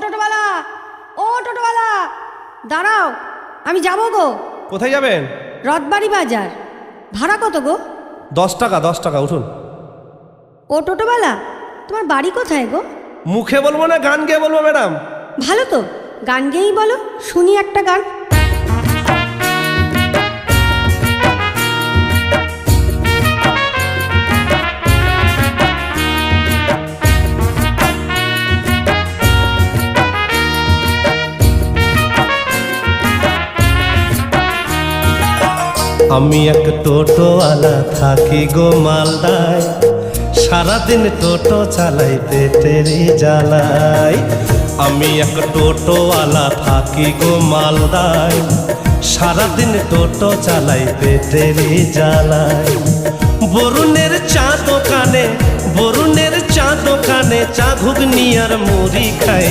টোটোওয়ালা, ও টোটোওয়ালা, দাঁড়াও, আমি যাবো গো। কোথায় যাবেন? রথবাড়ি বাজার। ভাড়া কত গো? 10 টাকা, 10 টাকা, উঠুন। ও টোটোওয়ালা, তোমার বাড়ি কোথায় গো? মুখে বলবো না গান গেয়ে বলবো ম্যাডাম? ভালো তো, গান গেয়েই বলো, শুনি একটা গান। আমি এক টোটোওয়ালা থাকি গো মালদায়, সারাদিন টোটো চালাই পেটের জ্বালায়। আমি এক টোটোওয়ালা থাকি গো মালদায়, সারাদিন টোটো চালাই পেটের জ্বালায়। বরুণের চা দোকানে, বরুণের চা দোকানে চা ঘুগনি আর মুড়ি খাই।